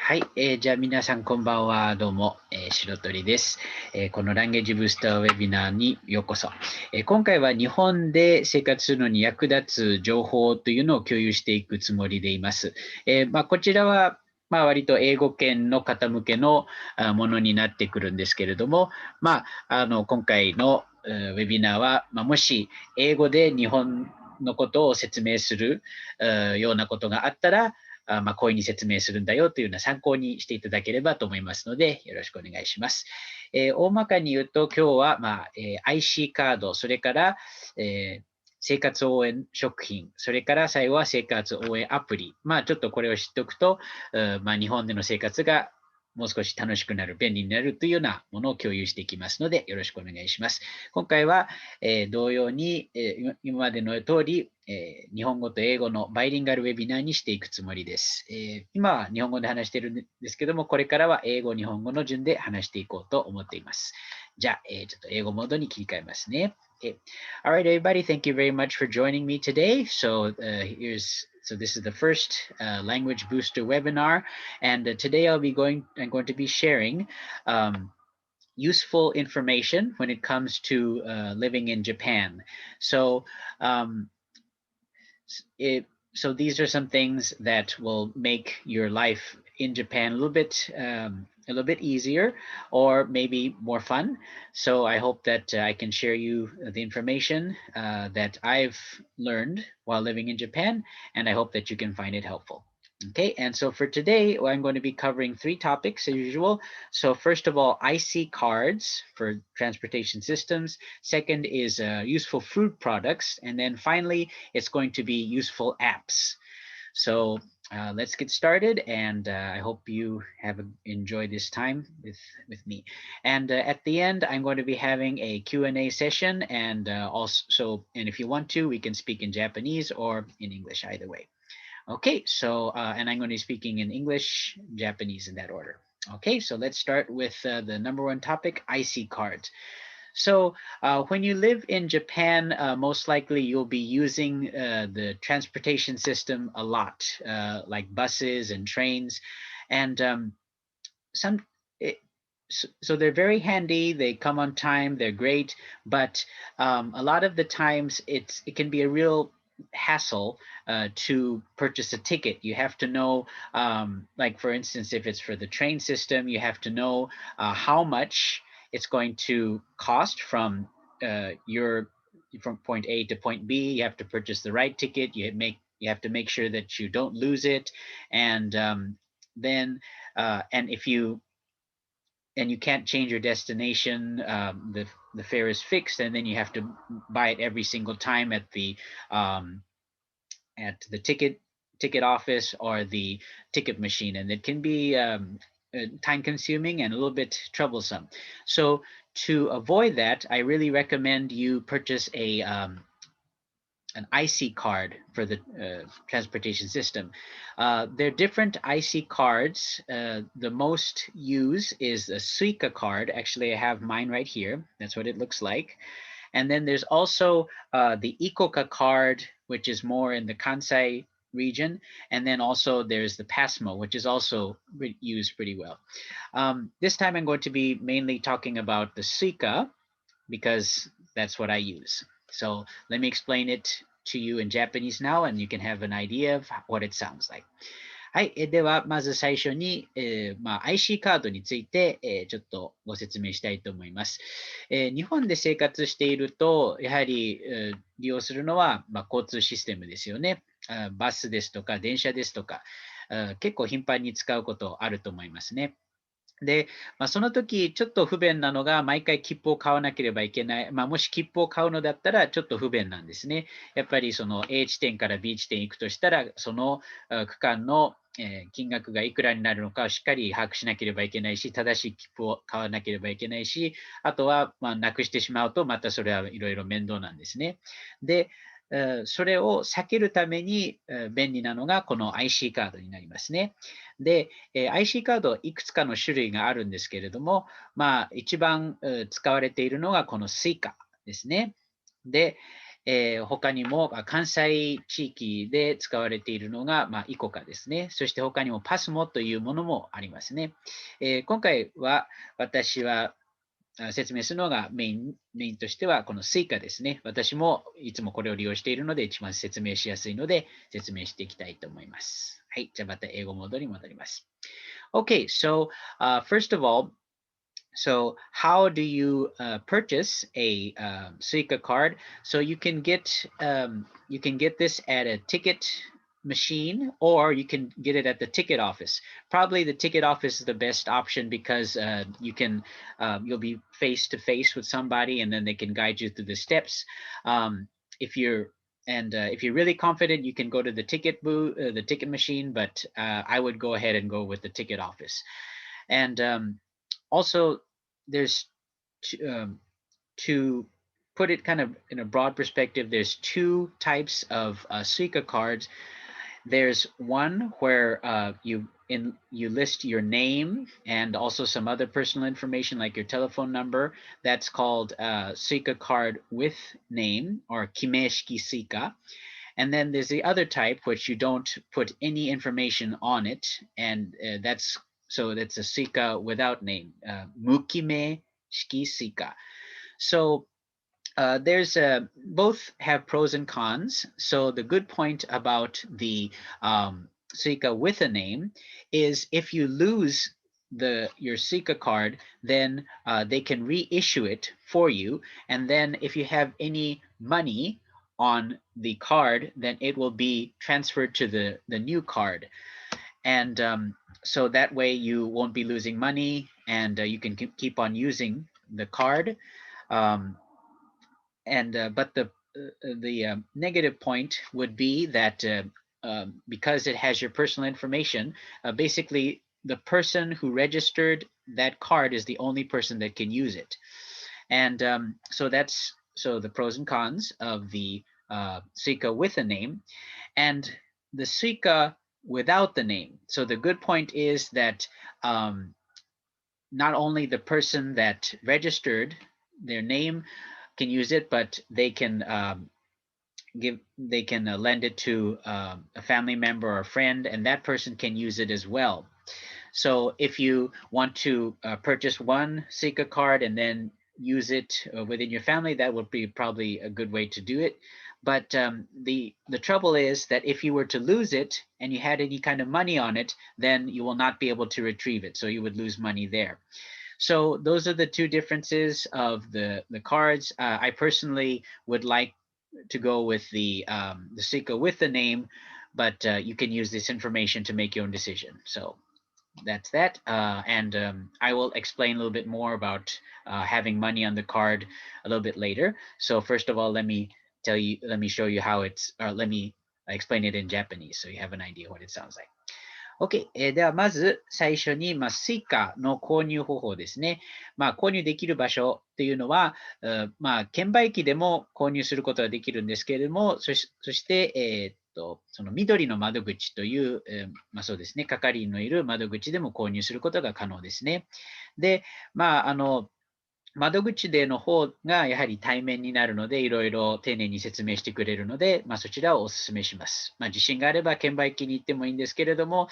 はい、じゃあ皆さんこんばんは。どうも、白鳥です、このランゲージブースターウェビナーにようこそ、今回は日本で生活するのに役立つ情報というのを共有していくつもりでいます。こちらは割と英語圏の方向けのものになってくるんですけれども、今回のウェビナーは、もし英語で日本のことを説明するようなことがあったら、こういうふうに説明するんだよというような参考にしていただければと思いますので、よろしくお願いします。大まかに言うと、今日は、IC カード、それから、生活応援食品、それから最後は生活応援アプリ。ちょっとこれを知っておくと、日本での生活がもう少し楽しくなる、便利になるというようなものを共有していきますので、よろしくお願いします。今回は、同様に、今までの通り、日本語と英語のバイリンガルウェビナーにしていくつもりです。今は日本語で話しているんですけども、これからは英語、日本語の順で話していこうと思っています。じゃあ、ちょっと英語モードに切り替えますね。All right, everybody, thank you very much for joining me today. So this is the first language booster webinar, and today I'm going to be sharing useful information when it comes to living in Japan. So these are some things that will make your life in Japan a little bit easier or maybe more fun. So I hope that I can share you the information that I've learned while living in Japan, and I hope that you can find it helpful. Okay, and so for today, I'm going to be covering 3 topics as usual. So first of all, IC cards for transportation systems. Second is useful food products. And then finally, it's going to be useful apps. So let's get started, and I hope you have enjoyed this time with me. And at the end, I'm going to be having a Q&A session, and and if you want to, we can speak in Japanese or in English, either way. Okay, so, and I'm going to be speaking in English, Japanese in that order. Okay, so let's start with the number 1 topic, IC cards. So when you live in Japan, most likely you'll be using the transportation system a lot, like buses and trains. And so they're very handy, they come on time, they're great, but a lot of the times it can be a real hassle to purchase a ticket. You have to know, like for instance, if it's for the train system, you have to know how much it's going to cost from from point A to point B. You have to purchase the right ticket. You have to make sure that you don't lose it, and then if you can't change your destination, the fare is fixed, and then you have to buy it every single time at the ticket office or the ticket machine, and it can be time consuming and a little bit troublesome. So to avoid that, I really recommend you purchase an IC card for the transportation system. There are different IC cards. The most used is a Suica card. Actually, I have mine right here. That's what it looks like. And then there's also the Ikoka card, which is more in the Kansai region. And then also there's the Pasmo, which is also used pretty well. This time I'm going to be mainly talking about the Suica because that's what I use. So let me explain it to you in Japanese now, and you can have an idea of what it sounds like. はい、ではまず最初に、IC カードについて、ちょっとご説明したいと思います。日本で生活していると、やはり、利用するのは、交通システムですよね。バスですとか電車ですとか、結構頻繁に使うことあると思いますね。で、その時ちょっと不便なのが毎回切符を買わなければいけない。もし切符を買うのだったらちょっと不便なんですね。やっぱりその A 地点から B 地点行くとしたら、その区間の金額がいくらになるのかをしっかり把握しなければいけないし、正しい切符を買わなければいけないし、あとはなくしてしまうとまたそれはいろいろ面倒なんですね。で、それを避けるために便利なのがこの IC カードになりますね。で、IC カードいくつかの種類があるんですけれども、一番使われているのがこの Suica ですね。で、他にも関西地域で使われているのが、イコカですね。そして他にもパスモというものもありますね。今回は私は説明するのがメインとしてはこのスイカですね。私もいつもこれを利用しているので一番説明しやすいので説明していきたいと思います。はい。じゃあまた英語モードに戻ります。Okay, so first of all, so how do you purchase a Suica card? So you can get this at a ticket machine, or you can get it at the ticket office. Probably the ticket office is the best option because you'll be face to face with somebody, and then they can guide you through the steps. If you're really confident, you can go to the ticket booth, the ticket machine, but I would go ahead and go with the ticket office. And also, there's to put it kind of in a broad perspective, there's two types of Suica cards. There's one where you list your name and also some other personal information like your telephone number. That's called Suica card with name, or Kimeshiki Suica. And then there's the other type which you don't put any information on it, and that's a Suica without name, Mukime Shiki Suica. So there's both have pros and cons. So the good point about the Suica with a name is if you lose your Suica card, then they can reissue it for you. And then if you have any money on the card, then it will be transferred to the new card. And so that way you won't be losing money, and you can keep on using the card. But the negative point would be that because it has your personal information, basically the person who registered that card is the only person that can use it. And so that's the pros and cons of the Suica with a name, and the Suica without the name. So the good point is that not only the person that registered their name can use it, but they can lend it to a family member or a friend, and that person can use it as well. So if you want to purchase one Suica card and then use it within your family, that would be probably a good way to do it. But the trouble is that if you were to lose it and you had any kind of money on it, then you will not be able to retrieve it. So you would lose money there. So those are the two differences of the cards. I personally would like to go with the Suica with the name, but you can use this information to make your own decision. So that's that. And I will explain a little bit more about having money on the card a little bit later. So first of all, let me show you how it's, or let me explain it in Japanese so you have an idea what it sounds like. OK、ではまず最初に、Suica の購入方法ですね。購入できる場所っていうのは、券売機でも購入することができるんですけれども、そして、その緑の窓口という、そうですね、係員のいる窓口でも購入することが可能ですね。で、窓口での方がやはり対面になるので、いろいろ丁寧に説明してくれるので、そちらをお勧めします。自信があれば券売機に行ってもいいんですけれども、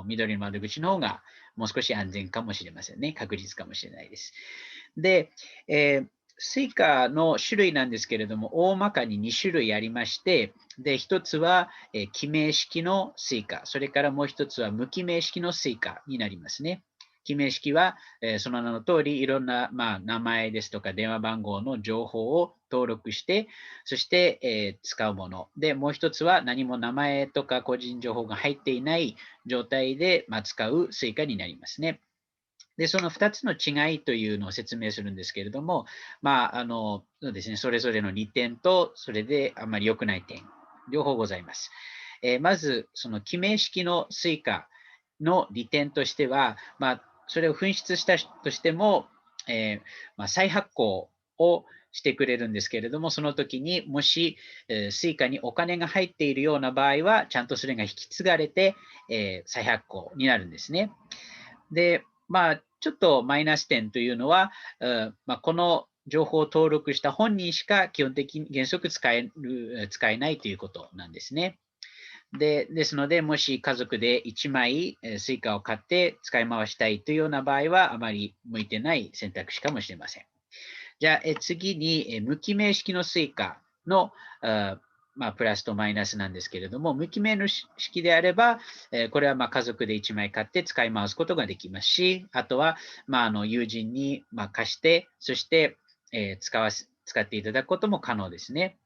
緑の窓口の方がもう少し安全かもしれませんね。確実かもしれないです。で、Suica の種類なんですけれども、大まかに2種類ありまして、で、一つは、記名式のSuica、それからもう一つは無記名式のSuicaになりますね。記名式は、その名の通り、いろんな、名前ですとか電話番号の情報を登録して、そして、使うもの。で、もう一つは何も名前とか個人情報が入っていない状態で、使うSuicaになりますね。で、その2つの違いというのを説明するんですけれども、そうですね、それぞれの利点と、それであんまり良くない点、両方ございます。まず、その記名式のSuicaの利点としては、それを紛失したとしても、再発行をしてくれるんですけれども、その時にもし、Suicaにお金が入っているような場合は、ちゃんとそれが引き継がれて、再発行になるんですね。で、ちょっとマイナス点というのは、この情報を登録した本人しか基本的に原則使えないということなんですね。ですので、もし家族で1枚スイカを買って使い回したいというような場合は、あまり向いてない選択肢かもしれません。じゃあ、次に、無記名式のスイカのプラスとマイナスなんですけれども、無記名の式であれば、これは家族で1枚買って使い回すことができますし、あとは、友人に貸して、そして、使っていただくことも可能ですね。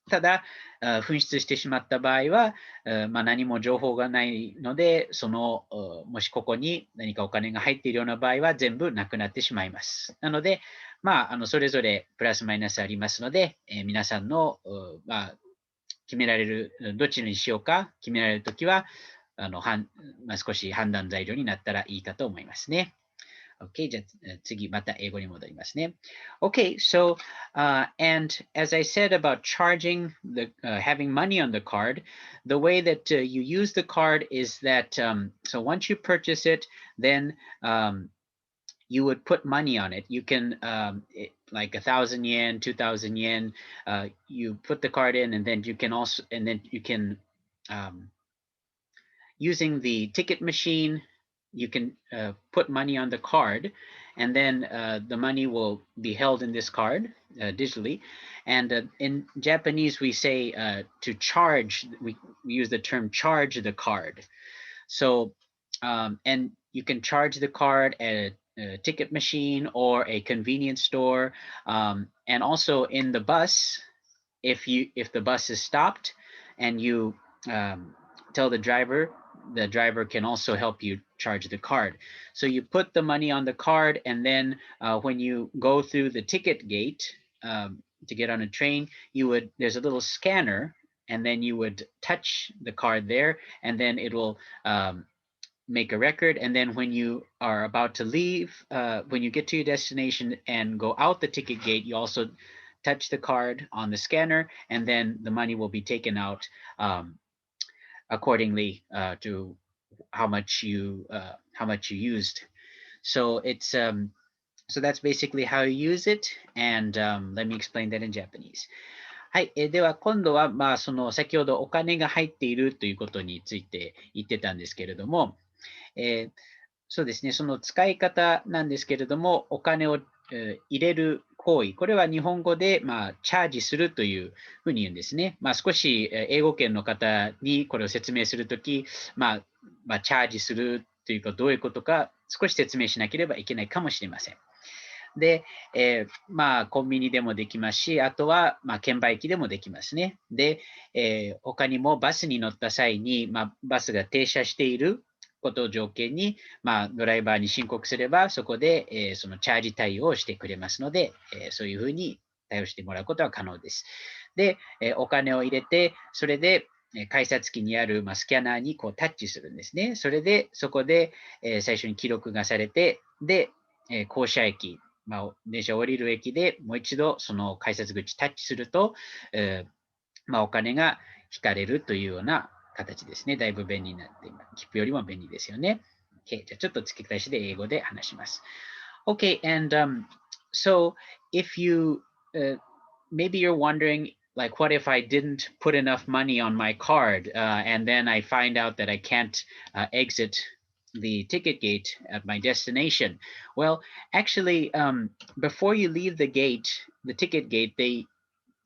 ただ、紛失してしまった場合は、何も情報がないので、もしここに何かお金が入っているような場合は、全部なくなってしまいます。なので、それぞれプラスマイナスありますので、皆さんの、決められる、どっちにしようか決められるときは、少し判断材料になったらいいかと思いますね。OK, じゃあ次また英語に戻りますね。Okay, so and as I said about charging having money on the card, the way that you use the card is that so once you purchase it, then you would put money on it. You can like 1,000 yen, 2,000 yen. You put the card in, and then you can using the ticket machine. You can put money on the card, and then the money will be held in this card digitally. And in Japanese, we say to charge, we use the term charge the card. So, and you can charge the card at a ticket machine or a convenience store. And also in the bus, if the bus is stopped and you tell the driver can also help you charge the card. So you put the money on the card, and then when you go through the ticket gate to get on a train, there's a little scanner, and then you would touch the card there, and then it will make a record. And then when you are about to leave, when you get to your destination and go out the ticket gate, you also touch the card on the scanner, and then the money will be taken out accordingly to how much you used. So it's so that's basically how you use it, and let me explain that in Japanese. はい、では今度は、その先ほどお金が入っているということについて言ってたんですけれども、そうですね、その使い方なんですけれども、お金を入れる行為、これは日本語で、チャージするというふうに言うんですね。少し英語圏の方にこれを説明するとき、チャージするというかどういうことか少し説明しなければいけないかもしれません。で、コンビニでもできますし、あとは、券売機でもできますね。で、他にもバスに乗った際に、バスが停車していることを条件に、ドライバーに申告すれば、そこで、そのチャージ対応をしてくれますので、そういうふうに対応してもらうことは可能です。で、お金を入れて、それで、改札機にある、スキャナーにこうタッチするんですね。それで、そこで、最初に記録がされて、で、降車駅、電車を降りる駅でもう一度その改札口タッチすると、お金が引かれるというような形ですね。だいぶ便利になっています。切符よりも便利ですよね。Okay, じゃあちょっと付け足しで英語で話します。Okay, and so if you, maybe you're wondering, like, what if I didn't put enough money on my card and then I find out that I can't exit the ticket gate at my destination? Well, actually, before you leave the ticket gate, they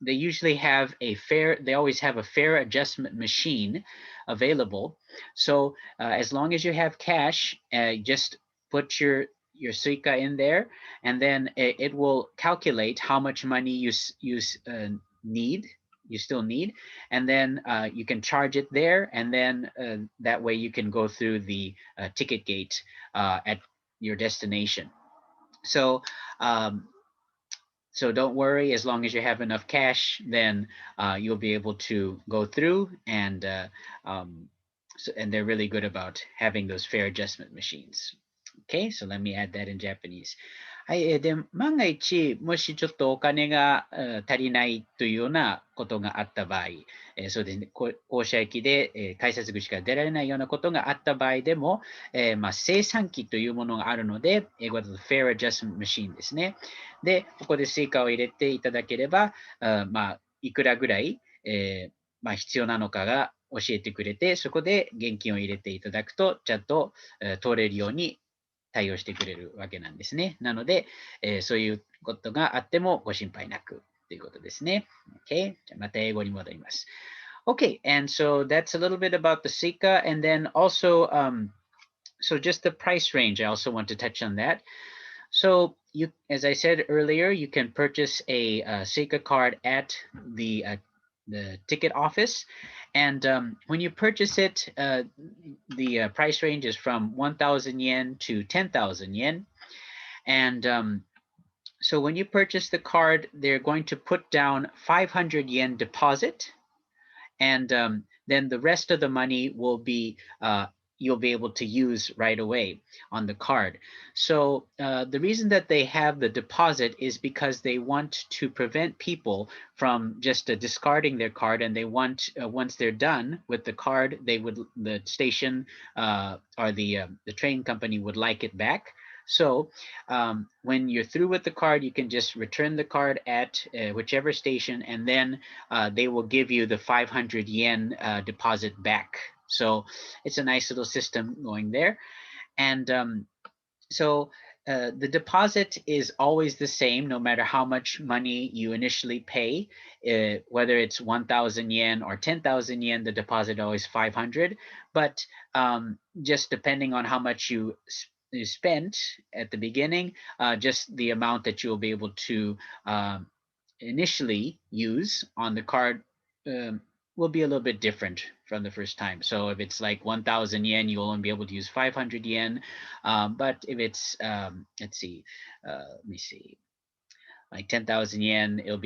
usually have they always have a fare adjustment machine available. So as long as you have cash, just put your Suica in there, and then it will calculate how much money you still need, and then you can charge it there, and then that way you can go through the ticket gate at your destination. So so don't worry, as long as you have enough cash, then you'll be able to go through, and and they're really good about having those fare adjustment machines. Okay, so let me add that in Japanese. はい、で、万が一、もしちょっとお金が足りないというようなことがあった場合、そうですね、降車駅で改札口から出られないようなことがあった場合でも、精算機というものがあるので、英語だと Fare Adjustment Machine ですね。で、ここでスイカを入れていただければ、いくらぐらい、必要なのかが教えてくれて、そこで現金を入れていただくと、ちゃんと通れるように対応してくれるわけなんですね。なので、そういうことがあってもご心配なくということですね。Okay? じゃあまた英語に戻ります。Okay, and so that's a little bit about the Sika, and then also, so just the price range, I also want to touch on that. So you, as I said earlier, you can purchase a Seika card at the ticket office, and when you purchase it, the price range is from 1,000 yen to 10,000 yen. And so when you purchase the card, they're going to put down 500 yen deposit, and then the rest of the money will be you'll be able to use right away on the card. So the reason that they have the deposit is because they want to prevent people from just discarding their card, and they want once they're done with the card, the station or the train company would like it back. So when you're through with the card, you can just return the card at whichever station, and then they will give you the 500 yen deposit back. So it's a nice little system going there. And so the deposit is always the same, no matter how much money you initially pay, whether it's 1,000 yen or 10,000 yen, the deposit always 500. But just depending on how much you spent at the beginning, just the amount that you'll be able to initially use on the card will be a little bit different from the first time. So if it's like 1,000 yen, you'll only be able to use 500 yen. But if it's, let's see, let me see, like 10,000 yen, you'll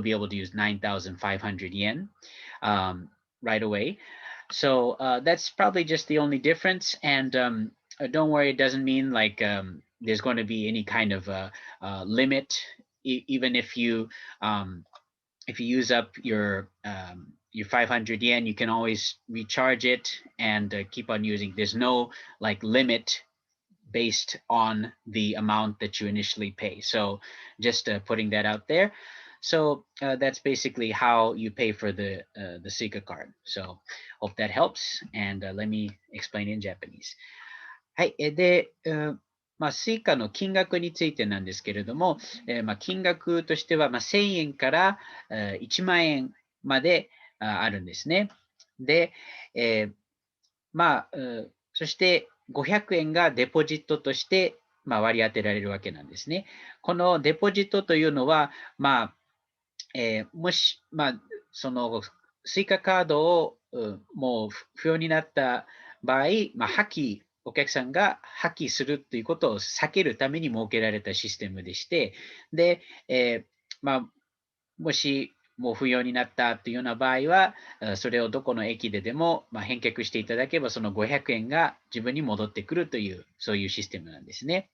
be able to use 9,500 yen right away. So that's probably just the only difference. And don't worry, it doesn't mean like there's going to be any kind of limit. Even if you use up your 500 yen, you can always recharge it and keep on using. There's no like limit based on the amount that you initially pay. So just putting that out there. So that's basically how you pay for the Suica card. So hope that helps. And let me explain in Japanese. はい。で、スイカの金額についてなんですけれども、金額としては、1000円から1万円まであるんですね。で、そして500円がデポジットとして、割り当てられるわけなんですね。このデポジットというのは、もし、そのスイカカードをもう不要になった場合、お客さんが破棄するということを避けるために設けられたシステムでして、で、もしもう不要になったというような場合は、それをどこの駅ででも返却していただければ、その500円が自分に戻ってくるという、そういうシステムなんですね。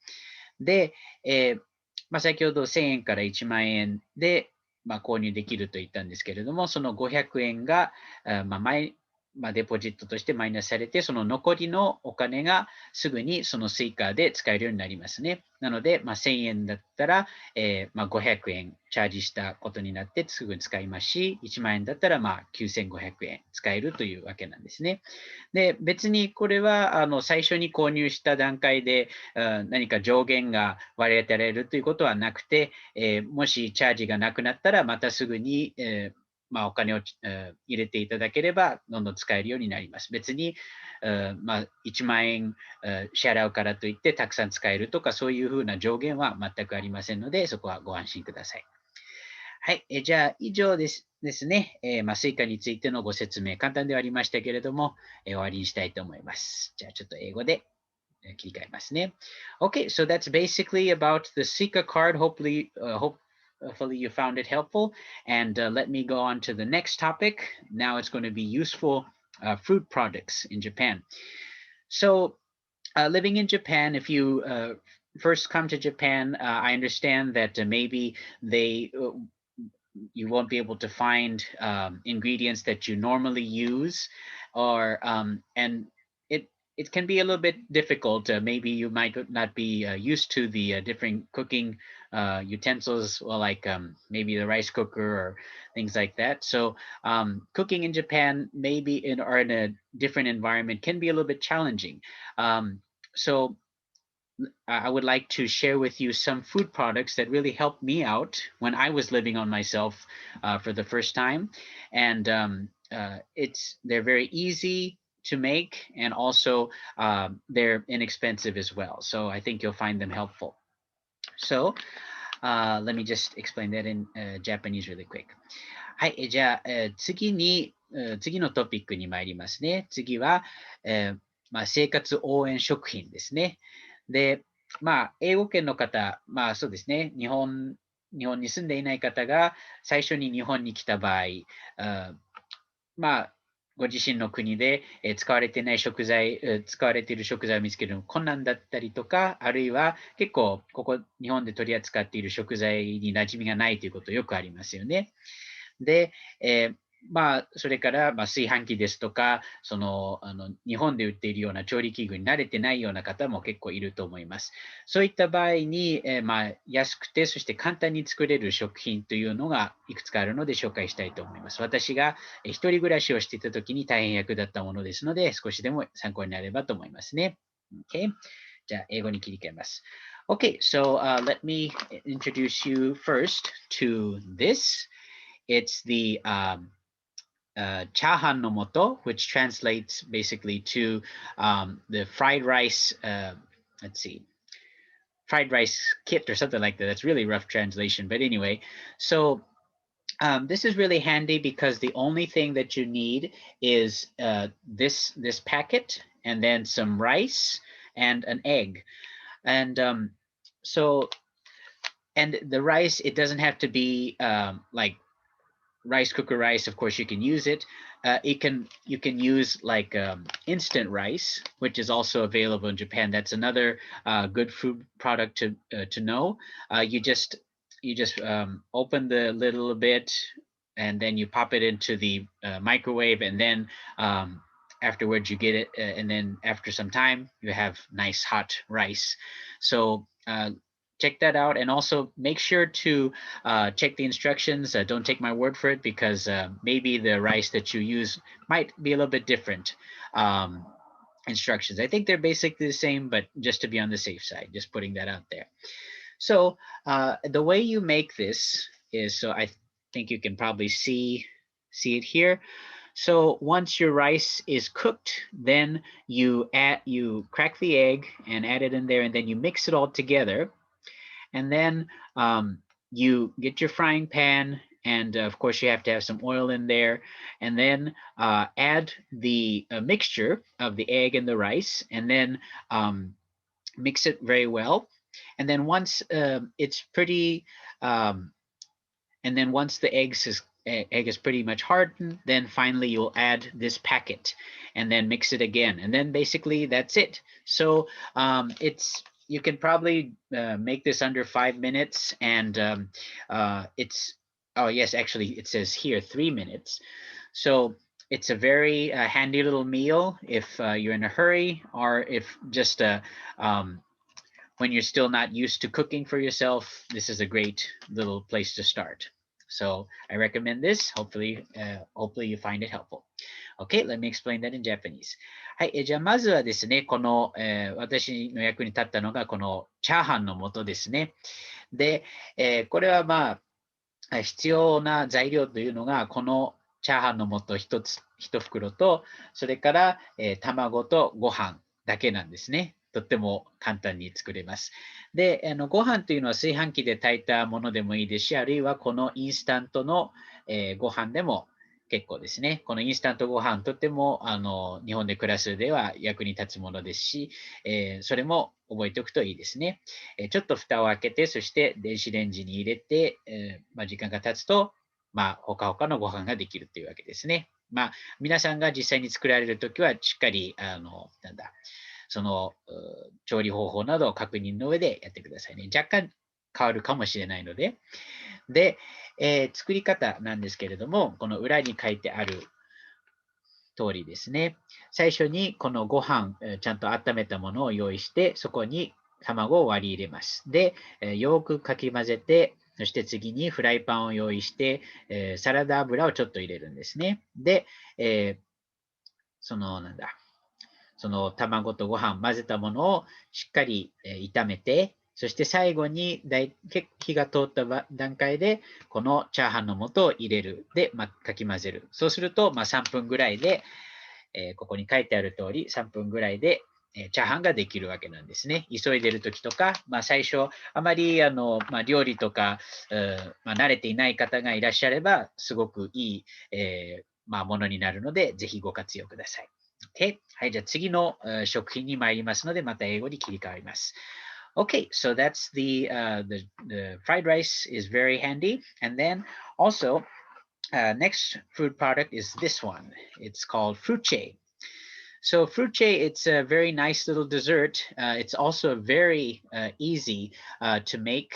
で、先ほど1000円から1万円で、購入できると言ったんですけれども、その500円が、デポジットとしてマイナスされて、その残りのお金がすぐにそのスイカで使えるようになりますね。なので、1000円だったら、500円チャージしたことになってすぐに使いますし、1万円だったら9500円使えるというわけなんですね。で、別にこれは最初に購入した段階で何か上限が割り当てられるということはなくて、もしチャージがなくなったらまたすぐに、お金を入れていただければどんどん使えるようになります。別に1万円支払うからといってたくさん使えるとかそういうふうな上限は全くありませんので、そこはご安心ください。はい、じゃあ以上ですね。スイカについてのご説明、簡単ではありましたけれども、終わりにしたいと思います。じゃあちょっと英語で切り替えますね。Okay, so that's basically about the Sika card. Hopefully you found it helpful. And let me go on to the next topic. Now it's going to be useful fruit products in Japan. So living in Japan, if you first come to Japan, I understand that maybe you won't be able to find ingredients that you normally use, or and it can be a little bit difficult. Maybe you might not be used to the different cooking utensils, well, like maybe the rice cooker or things like that. So cooking in Japan, maybe in a different environment, can be a little bit challenging. So I would like to share with you some food products that really helped me out when I was living on myself for the first time. And they're very easy to make, and also they're inexpensive as well. So I think you'll find them helpful. So let me just explain that in Japanese really quick. はい、じゃあ、次のトピックに参りますね。次は、生活応援食品ですね。で、英語圏の方、そうですね、日本に住んでいない方が最初に日本に来た場合、ご自身の国で使われている食材を見つけるの困難だったりとか、あるいは結構ここ日本で取り扱っている食材に馴染みがないということよくありますよね。で、それから炊飯器ですとか、日本で売っているような調理器具に慣れてないような方も結構いると思います。そういった場合に、安くてそして簡単に作れる食品というのがいくつかあるので紹介したいと思います。私が一人暮らしをしていた時に大変役立ったものですので、少しでも参考になればと思いますね。Okay? じゃあ英語に切り替えます。Okay, so let me introduce you first to this. It's the chahan no moto, which translates basically to the fried rice, fried rice kit or something like that. That's really rough translation. But anyway, so this is really handy because the only thing that you need is this packet, and then some rice and an egg. And and the rice, it doesn't have to be like rice cooker rice. Of course you can use it. You can use like instant rice, which is also available in Japan. That's another good food product to know. You just open the lid a little bit, and then you pop it into the microwave, and then afterwards you get it, and then after some time you have nice hot rice. So check that out, and also make sure to check the instructions. Don't take my word for it, because maybe the rice that you use might be a little bit different instructions. I think they're basically the same, but just to be on the safe side, just putting that out there. So the way you make this is, so I think you can probably see it here. So once your rice is cooked, then you crack the egg and add it in there, and then you mix it all together. And then you get your frying pan, and of course you have to have some oil in there, and then add the mixture of the egg and the rice, and then mix it very well. And then once it's pretty, and then once the egg is pretty much hardened, then finally you'll add this packet, and then mix it again, and then basically that's it. So you can probably make this under 5 minutes, and oh yes, actually it says here 3 minutes. So it's a very handy little meal if you're in a hurry, or if just when you're still not used to cooking for yourself. This is a great little place to start. So I recommend this. Hopefully you find it helpful. Okay, let me explain that in Japanese. はい、じゃあまずはですね、この、私の役に立ったのがこのチャーハンの素ですね。で、これは必要な材料というのがこのチャーハンの素1袋と、それから、卵とご飯だけなんですね。とっても簡単に作れます。で、ご飯というのは炊飯器で炊いたものでもいいですし、あるいはこのインスタントの、ご飯でも結構ですね。このインスタントご飯、とっても日本で暮らすでは役に立つものですし、それも覚えておくといいですね。ちょっと蓋を開けて、そして電子レンジに入れて、時間が経つと、ほかほかのご飯ができるというわけですね。皆さんが実際に作られるときは、しっかり、その調理方法などを確認の上でやってくださいね。若干変わるかもしれないので。で、作り方なんですけれども、この裏に書いてある通りですね。最初にこのご飯、ちゃんと温めたものを用意して、そこに卵を割り入れます。で、よくかき混ぜて、そして次にフライパンを用意して、サラダ油をちょっと入れるんですね。で、その卵とご飯混ぜたものをしっかり炒めて、そして最後に火が通った段階で、このチャーハンの素を入れる。で、かき混ぜる。そうすると、3分ぐらいで、ここに書いてある通り、3分ぐらいで、チャーハンができるわけなんですね。急いでるときとか、最初、あまり料理とか、慣れていない方がいらっしゃれば、すごくいい、ものになるので、ぜひご活用ください。Okay. はい、じゃあ次の食品に参りますので、また英語に切り替わります。Okay, so that's the fried rice is very handy. And then also, next food product is this one. It's called fruche. So fruche, it's a very nice little dessert. It's also very easy to make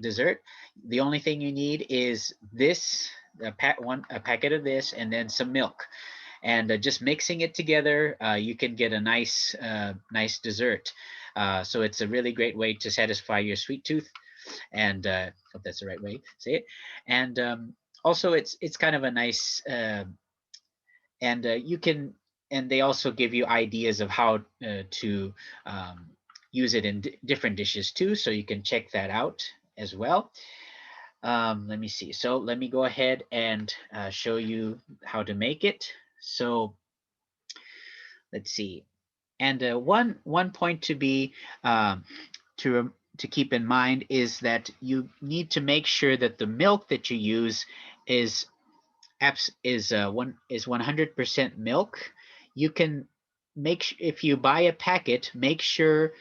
dessert. The only thing you need is this, a packet of this, and then some milk. And just mixing it together, you can get a nice dessert. So it's a really great way to satisfy your sweet tooth. And hope that's the right way to say it. And also, it's kind of a nice, and you can, and they also give you ideas of how to use it in different dishes too. So you can check that out as well. Let me see. So let me go ahead and show you how to make it. So let's see. And one point to be to keep in mind is that you need to make sure that the milk that you use is 100% milk. You can if you buy a packet, make sure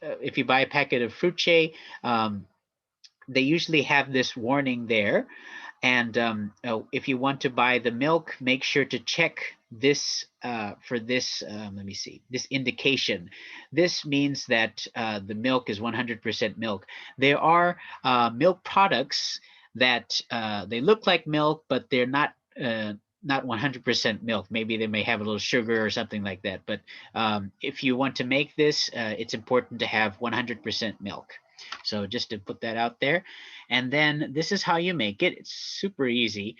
if you buy a packet of fruche, they usually have this warning there. And if you want to buy the milk, make sure to check this for this, let me see, this indication. This means that the milk is 100% milk. There are milk products that they look like milk, but they're not 100% milk. Maybe they may have a little sugar or something like that. But if you want to make this, it's important to have 100% milk. So just to put that out there. And then this is how you make it. It's super easy.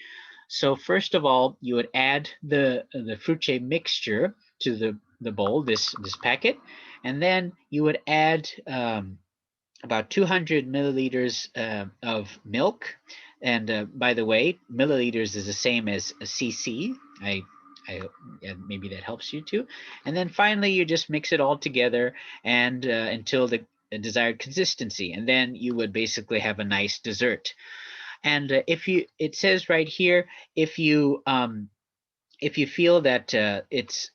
So first of all, you would add the fruche mixture to the bowl, this packet. And then you would add about 200 milliliters of milk. And by the way, milliliters is the same as a cc. Maybe that helps you too. And then finally, you just mix it all together and until the desired consistency, and then you would basically have a nice dessert. And it says right here, if you feel that it's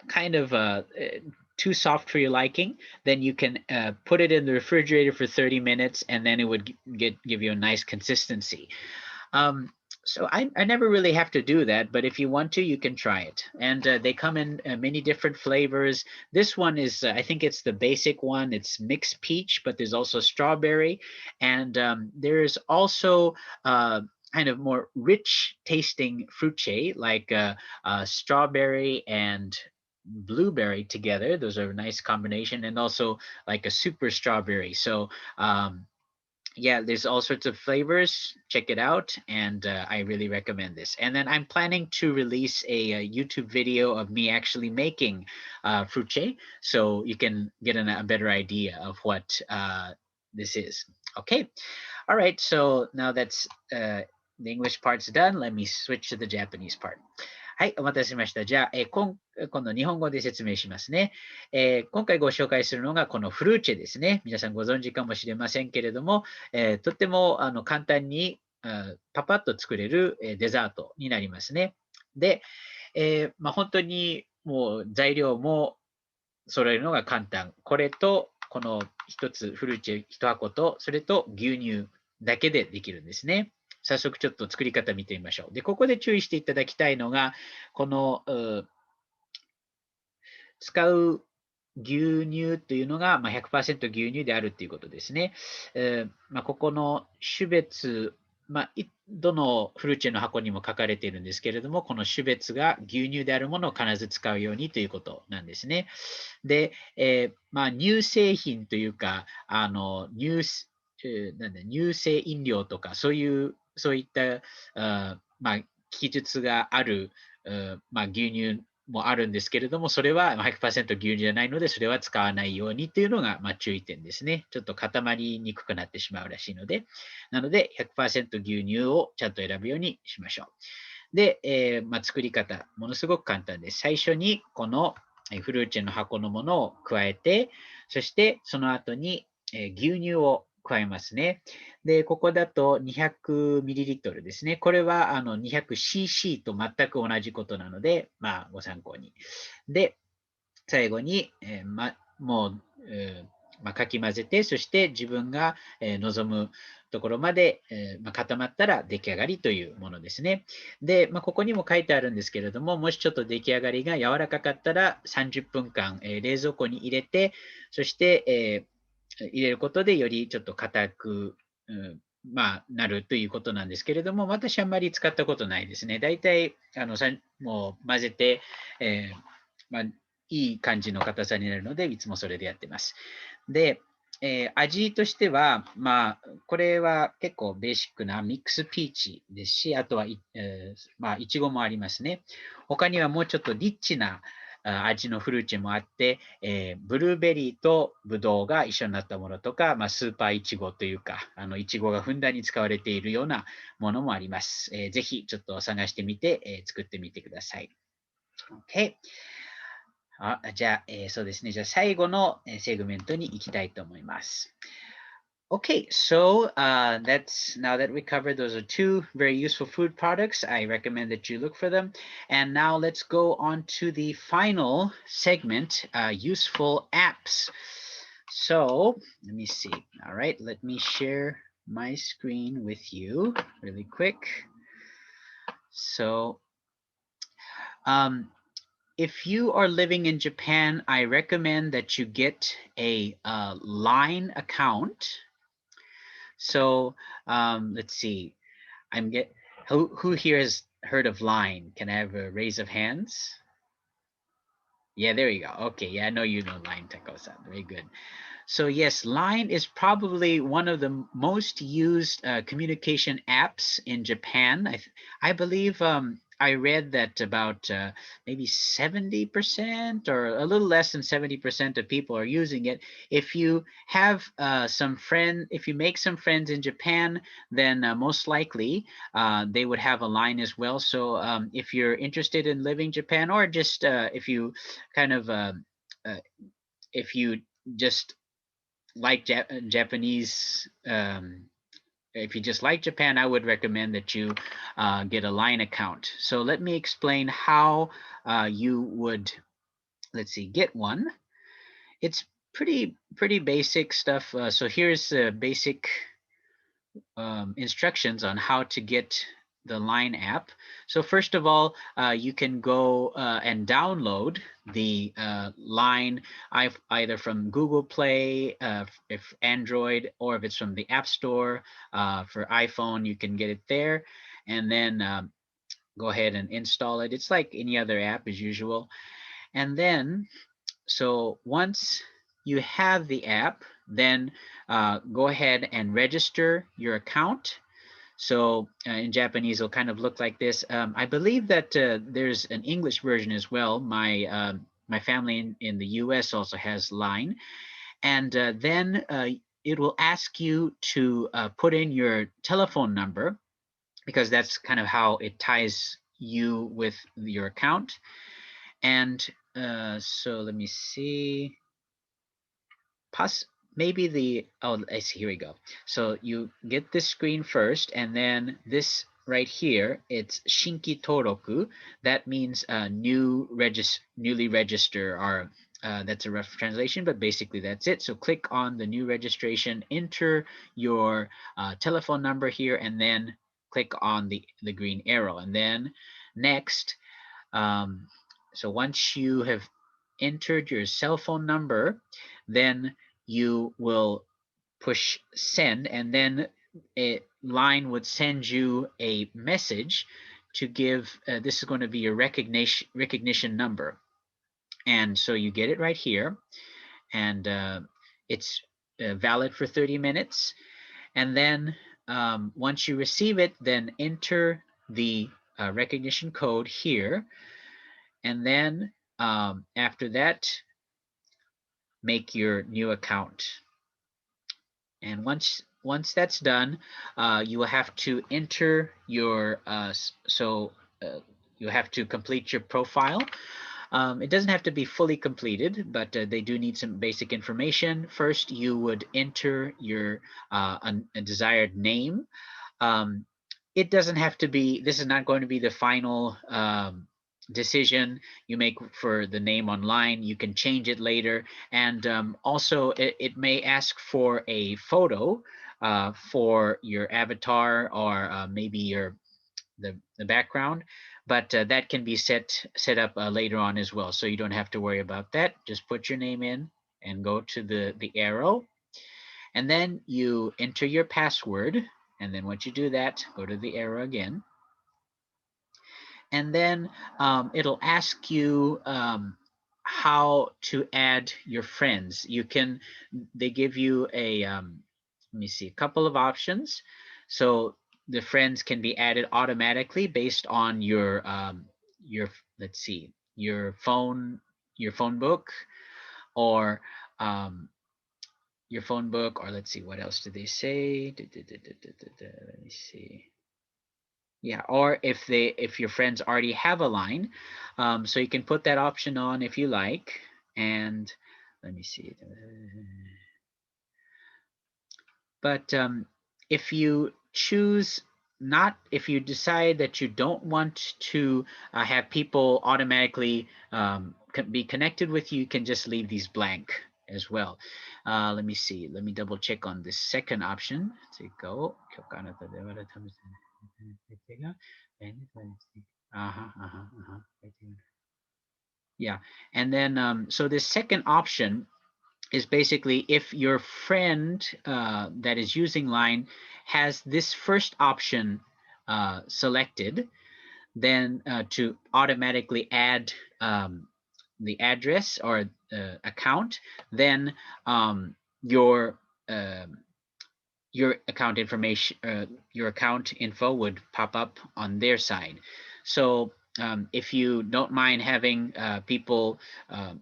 kind of too soft for your liking, then you can put it in the refrigerator for 30 minutes, and then it would give you a nice consistency. So I never really have to do that, but if you want to, you can try it. And they come in many different flavors. This one is, I think it's the basic one. It's mixed peach, but there's also strawberry. And there's also kind of more rich tasting fruche, like strawberry and blueberry together. Those are a nice combination. And also like a super strawberry. So yeah, there's all sorts of flavors. Check it out, and I really recommend this. And then I'm planning to release a YouTube video of me actually making fruche, so you can get a better idea of what this is. Okay, all right. So now that's the English part's done. Let me switch to the Japanese part. はい、お待たせしました。じゃあ、今度日本語で説明しますね。今回ご紹介するのがこのフルーチェですね。皆さんご存知かもしれませんけれども、とっても簡単にパパッと作れるデザートになりますね。で、本当にもう材料も揃えるのが簡単。これとこの一つフルーチェ1箱と、それと牛乳だけでできるんですね。早速ちょっと作り方見てみましょう。で、ここで注意していただきたいのが、この使う牛乳というのが、100% 牛乳であるということですね。ここの種別、どのフルーチェの箱にも書かれているんですけれども、この種別が牛乳であるものを必ず使うようにということなんですね。で、乳製品というか、乳製飲料とか、そういった、記述がある、牛乳もあるんですけれども、それは100% 牛乳じゃないので、それは使わないようにというのが注意点ですね。ちょっと固まりにくくなってしまうらしいので、なので 100% 牛乳をちゃんと選ぶようにしましょう。で、作り方、ものすごく簡単です。最初にこのフルーチェの箱のものを加えて、そしてその後に牛乳を加えますね。で、ここだと 200ml ですね。これは200cc と全く同じことなので、ご参考に。で、最後に、もう、かき混ぜて、そして自分が望むところまで固まったら出来上がりというものですね。で、ここにも書いてあるんですけれども、もしちょっと出来上がりが柔らかかったら30分間冷蔵庫に入れて、そして入れることでよりちょっと硬く、なるということなんですけれども、私はあんまり使ったことないですね。大体、もう混ぜて、いい感じの硬さになるので、いつもそれでやってます。で、味としては、これは結構ベーシックなミックスピーチですし、あとは、いちごもありますね。他にはもうちょっとリッチな味のフルーチェもあって、ブルーベリーとブドウが一緒になったものとか、スーパーイチゴというか、イチゴがふんだんに使われているようなものもあります。ぜひちょっと探してみて、作ってみてください。OK。じゃあ、そうですね。じゃあ最後のセグメントに行きたいと思います。Okay, so now that we covered those are two very useful food products. I recommend that you look for them. And now let's go on to the final segment, useful apps. So let me see. All right, let me share my screen with you really quick. So if you are living in Japan, I recommend that you get a Line account. So let's see. Who here has heard of Line? Can I have a raise of hands? Yeah, there you go. Okay, yeah, I know you know Line, Tako-san. Very good. So yes, Line is probably one of the most used communication apps in Japan. I believe I read that about maybe 70% or a little less than 70% of people are using it. If you have if you make some friends in Japan, then most likely they would have a Line as well. So if you're interested in living Japan, or just if you kind of if you just like Japanese, if you just like Japan, I would recommend that you get a Line account. So let me explain how you would, let's see, get one. It's pretty basic stuff. So here's basic instructions on how to get the Line app. So first of all, you can go and download the Line either from Google Play, if Android, or if it's from the App Store for iPhone, you can get it there. And then go ahead and install it. It's like any other app as usual. And then, so once you have the app, then go ahead and register your account. So in Japanese, it'll kind of look like this. I believe that there's an English version as well. My family in the US also has Line. And then it will ask you to put in your telephone number, because that's kind of how it ties you with your account. And so let me see. Maybe I see, here we go. So you get this screen first, and then this right here, it's Shinki Toroku. That means newly register, or that's a rough translation, but basically that's it. So click on the new registration, enter your telephone number here, and then click on the green arrow. And then next, so once you have entered your cell phone number, then you will push send, and then a line would send you a message to give, this is going to be your recognition number. And so you get it right here, and it's valid for 30 minutes. And then once you receive it, then enter the recognition code here. And then after that, make your new account. And once that's done, you will have to enter your, you have to complete your profile. It doesn't have to be fully completed, but they do need some basic information. First, you would enter your a desired name. It doesn't have to be, this is not going to be the final decision you make for the name online. You can change it later. And also, it may ask for a photo for your avatar, or maybe the background, but that can be set up later on as well. So you don't have to worry about that. Just put your name in and go to the arrow, and then you enter your password. And then once you do that, go to the arrow again. And then it'll ask you how to add your friends. You can, they give you a, let me see, a couple of options. So the friends can be added automatically based on your let's see, your phone book, or your phone book, or let's see, what else did they say? Let me see. Yeah, or if your friends already have a line, so you can put that option on if you like. And let me see. But if you choose not, if you decide that you don't want to have people automatically be connected with you, you can just leave these blank as well. Let me see. Let me double check on this second option. Go. Yeah, and then so this second option is basically if your friend that is using Line has this first option selected, then to automatically add the address or account, then your account information, your account info would pop up on their side. So if you don't mind having people,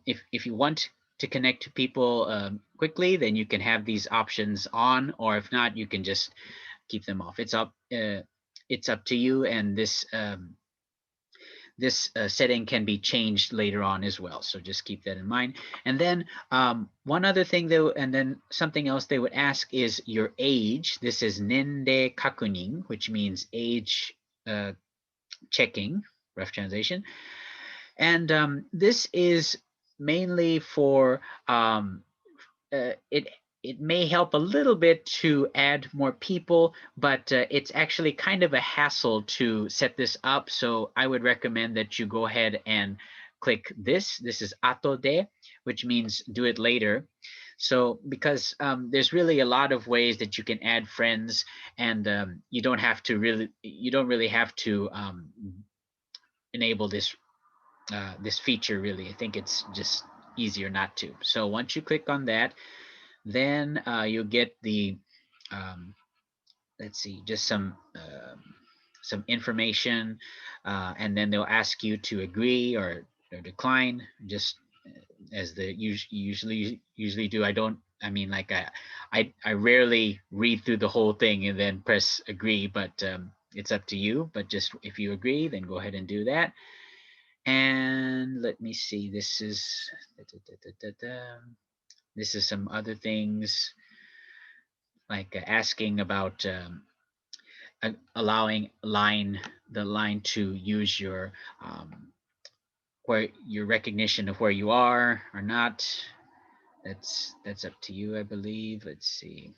if you want to connect to people quickly, then you can have these options on, or if not, you can just keep them off. It's up to you, and this setting can be changed later on as well. So just keep that in mind. And then one other thing, though, and then something else they would ask is your age. This is nende kakunin, which means age checking, rough translation. And this is mainly for it may help a little bit to add more people, but it's actually kind of a hassle to set this up. So I would recommend that you go ahead and click this. This is atode, which means do it later. So because there's really a lot of ways that you can add friends, and you don't really have to enable this this feature really. I think it's just easier not to. So once you click on that, then you get the let's see, just some information, and then they'll ask you to agree or decline, just as they usually do. I mean, like I rarely read through the whole thing and then press agree, but it's up to you. But just if you agree, then go ahead and do that. And let me see, this is some other things, like asking about allowing the line to use your where your recognition of where you are or not. That's up to you, I believe. Let's see.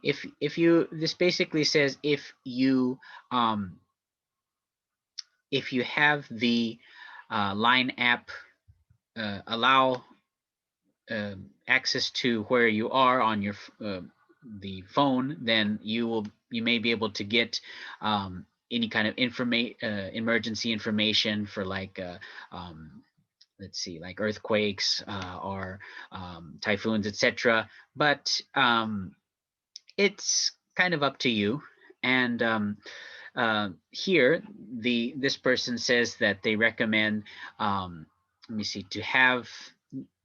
If you, this basically says if you if you have the Line app allow access to where you are on your the phone, then you may be able to get any kind of emergency information for like let's see, like earthquakes or typhoons, etc. But it's kind of up to you. And here, this person says that they recommend, let me see, to have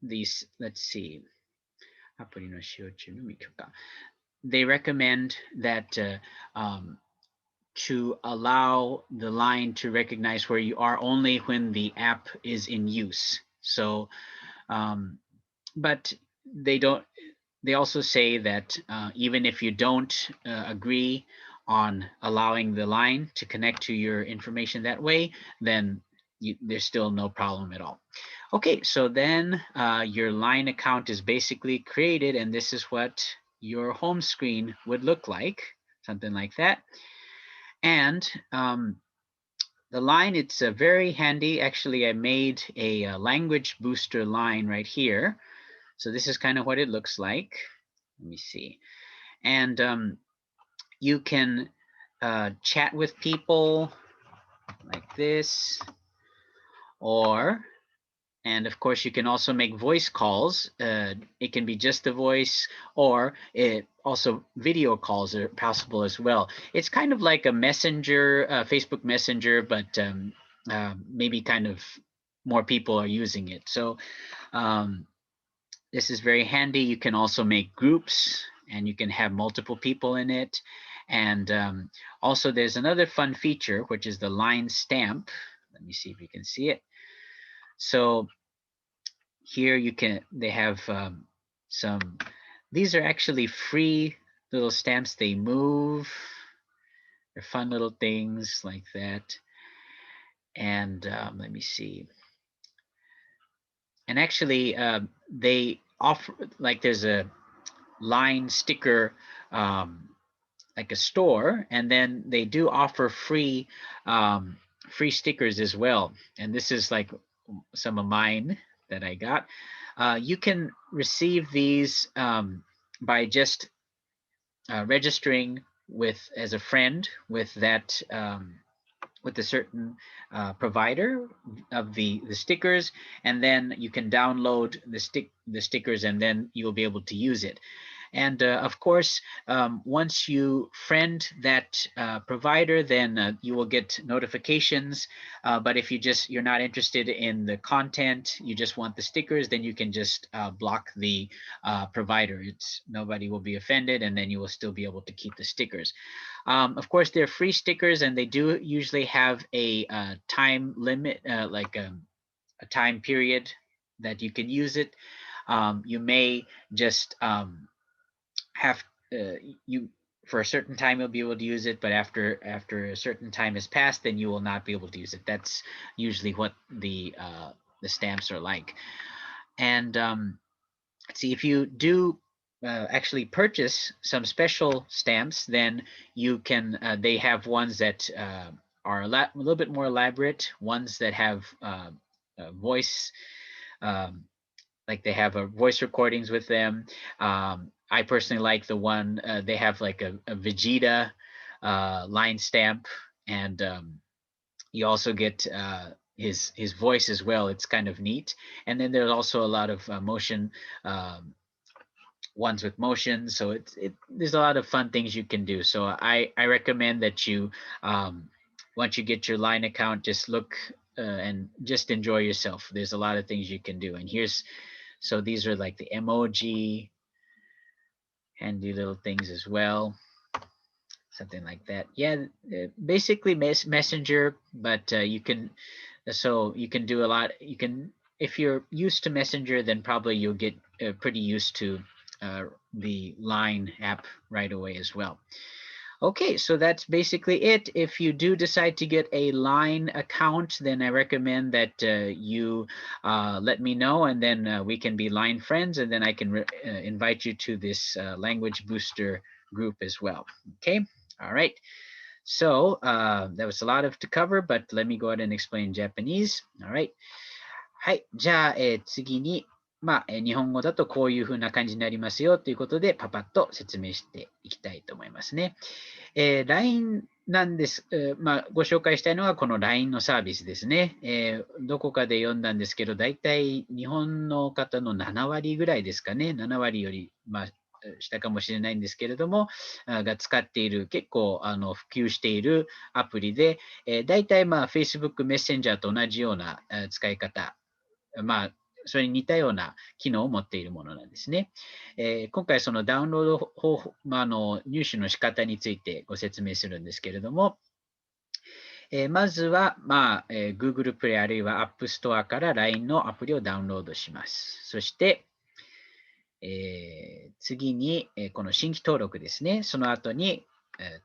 these, let's see, they recommend that to allow the line to recognize where you are only when the app is in use. So, but they also say that even if you don't agree on allowing the line to connect to your information that way, then there's still no problem at all. Okay, so then your Line account is basically created, and this is what your home screen would look like, something like that. And the Line, it's very handy. Actually, I made a language booster line right here. So this is kind of what it looks like. Let me see. And you can chat with people like this, and of course you can also make voice calls. It can be just the voice, or also video calls are possible as well. It's kind of like a messenger, Facebook Messenger, but maybe kind of more people are using it. So this is very handy. You can also make groups, and you can have multiple people in it. And also there's another fun feature, which is the Line stamp. Let me see if you can see it. So here they have these are actually free little stamps. They move. They're fun little things like that. And let me see. And actually they offer, like there's a Line sticker, like a store, and then they do offer free stickers as well. And this is like some of mine that I got. You can receive these by just registering as a friend with that with a certain provider of the stickers, and then you can download the stickers, and then you'll be able to use it. And of course, once you friend that provider, then you will get notifications. But if you're not interested in the content, you just want the stickers, then you can just block the provider. Nobody will be offended, and then you will still be able to keep the stickers. Of course, they're free stickers, and they do usually have a time limit, like a time period that you can use it. You may just have for a certain time you'll be able to use it, but after a certain time has passed, then you will not be able to use it. That's usually what the stamps are like. And let's see, if you do actually purchase some special stamps, then you can they have ones that are a little bit more elaborate, ones that have voice, like they have voice recordings with them. I personally like the one they have like a Vegeta Line stamp, and you also get his voice as well. It's kind of neat. And then there's also a lot of motion ones with motion. So there's a lot of fun things you can do. So I recommend that you once you get your Line account, just look and just enjoy yourself. There's a lot of things you can do. And so these are like the emoji, handy little things as well, something like that. Yeah, basically messenger, but you can do a lot. If you're used to Messenger, then probably you'll get pretty used to the Line app right away as well. Okay, so that's basically it. If you do decide to get a Line account, then I recommend that you let me know, and then we can be Line friends, and then I can invite you to this language booster group as well. Okay, all right. So that was a lot of to cover, but let me go ahead and explain Japanese. All right. はい。じゃあ、次に、日本語だとこういうふうな感じになりますよということで、パパッと説明していきたいと思いますね。LINE なんです。ご紹介したいのはこの LINE のサービスですね。どこかで読んだんですけど、大体日本の方の7割ぐらいですかね。7割より、下かもしれないんですけれども、が使っている、結構普及しているアプリで、大体Facebook メッセンジャーと同じような使い方、それに似たような機能を持っているものなんですね。今回そのダウンロード方法、入手の仕方についてご説明するんですけれども、まずは、Google プレイあるいは App Store から LINE のアプリをダウンロードします。そして、次に、この新規登録ですね。その後に、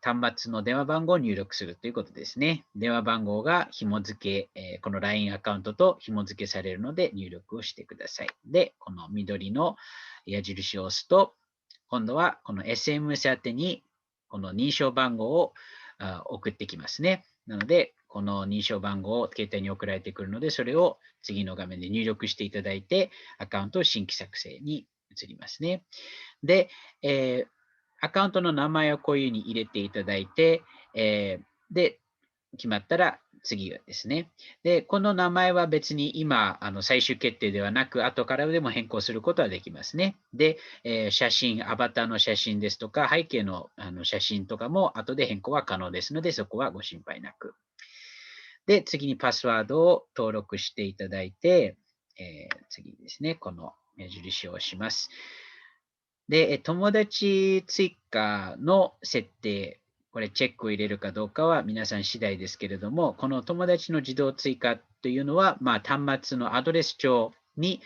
端末の電話番号を入力するということですね。電話番号が紐付け、この LINE アカウントと紐付けされるので入力をしてください。で、この緑の矢印を押すと、今度はこの SMS 宛てにこの認証番号を送ってきますね。なので、この認証番号を携帯に送られてくるので、それを次の画面で入力していただいて、アカウントを新規作成に移りますね。で、アカウントの名前をこういうふうに入れていただいて、で、決まったら次ですね。で、この名前は別に今、最終決定ではなく、後からでも変更することはできますね。で、写真、アバターの写真ですとか、背景の写真とかも後で変更は可能ですので、そこはご心配なく。で、次にパスワードを登録していただいて、次ですね、この矢印を押します。で、友達追加の設定、これチェックを入れるかどうかは皆さん次第ですけれども、この友達の自動追加というのは、端末のアドレス帳に、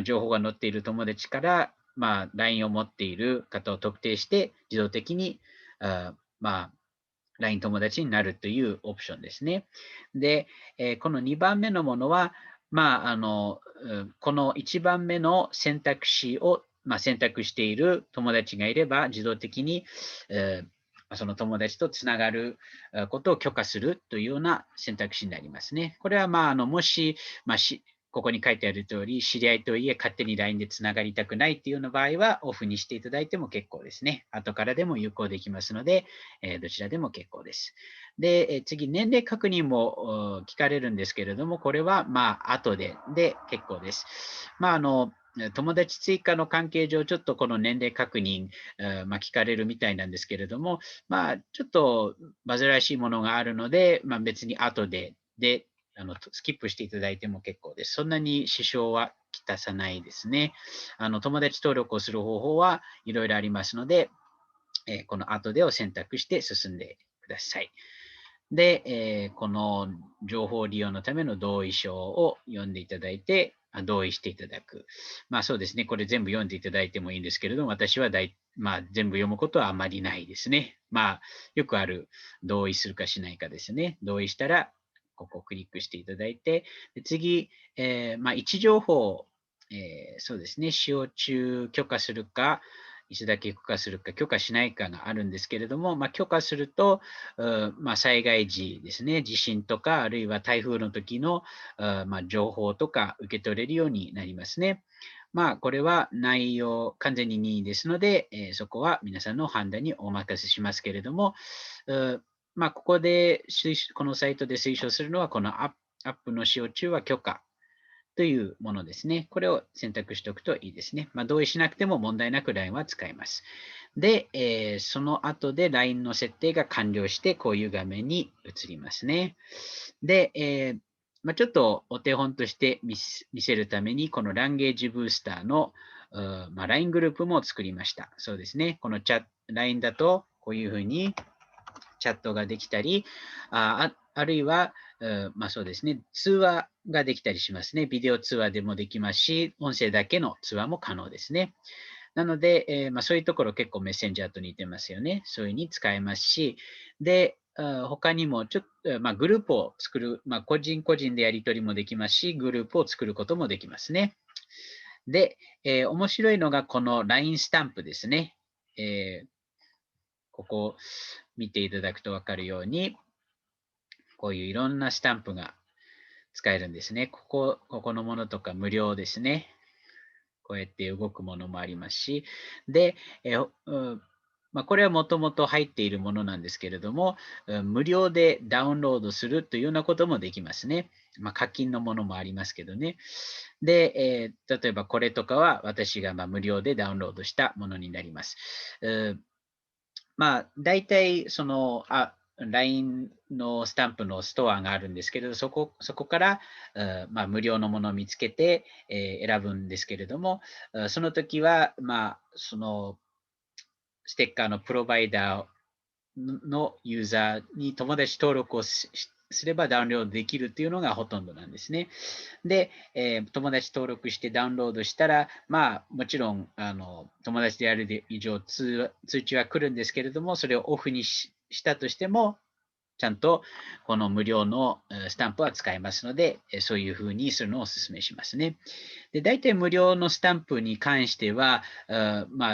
情報が載っている友達から、LINE を持っている方を特定して、自動的に、LINE 友達になるというオプションですね。で、この2番目のものは、この1番目の選択肢を選択している友達がいれば、自動的に、その友達とつながることを許可するというような選択肢になりますね。これは、もし、ここに書いてある通り、知り合いといえ勝手に LINE でつながりたくないというような場合は、オフにしていただいても結構ですね。後からでも有効できますので、どちらでも結構です。で、次、年齢確認も聞かれるんですけれども、これは、後で結構です。友達追加の関係上、ちょっとこの年齢確認、聞かれるみたいなんですけれども、ちょっと煩わしいものがあるので、別に後で、スキップしていただいても結構です。そんなに支障はきたさないですね。友達登録をする方法はいろいろありますので、この後でを選択して進んでください。で、この情報利用のための同意書を読んでいただいて、同意していただく。そうですね、これ全部読んでいただいてもいいんですけれども、私は全部読むことはあまりないですね。よくある同意するかしないかですね。同意したら、ここをクリックしていただいて、で次、位置情報、そうですね、使用中許可するか、いつだけ許可するか、許可しないかがあるんですけれども、許可すると、災害時ですね、地震とか、あるいは台風の時の情報とか受け取れるようになりますね。これは内容、完全に任意ですので、そこは皆さんの判断にお任せしますけれども、ここで、このサイトで推奨するのは、このアップの使用中は許可というものですね。これを選択しておくといいですね。同意しなくても問題なく LINE は使えます。で、その後で LINE の設定が完了して、こういう画面に移りますね。で、ちょっとお手本として見せるために、このランゲージブースターのLINE グループも作りました。そうですね。このLINE だと、こういうふうにチャットができたり、あるいは、そうですね、通話ができたりしますね。ビデオ通話でもできますし、音声だけの通話も可能ですね。なので、そういうところ結構メッセンジャーと似てますよね。そういうふうに使えますし、で、他にもちょっと、グループを作る、個人個人でやり取りもできますし、グループを作ることもできますね。で、面白いのがこの LINE スタンプですね。ここ見ていただくと分かるように、こういういろんなスタンプが使えるんですね。ここのものとか無料ですね。こうやって動くものもありますし、で、これはもともと入っているものなんですけれども、無料でダウンロードするというようなこともできますね。課金のものもありますけどね。で、例えばこれとかは私が無料でダウンロードしたものになります。大体LINE のスタンプのストアがあるんですけれど、そこから、無料のものを見つけて、選ぶんですけれども、その時は、そのステッカーのプロバイダーのユーザーに友達登録をすればダウンロードできるというのがほとんどなんですね。で、友達登録してダウンロードしたら、もちろん友達である以上通知は来るんですけれども、それをオフにしたとしても、ちゃんとこの無料のスタンプは使えますので、そういうふうにするのをお勧めしますね。で、大体無料のスタンプに関しては、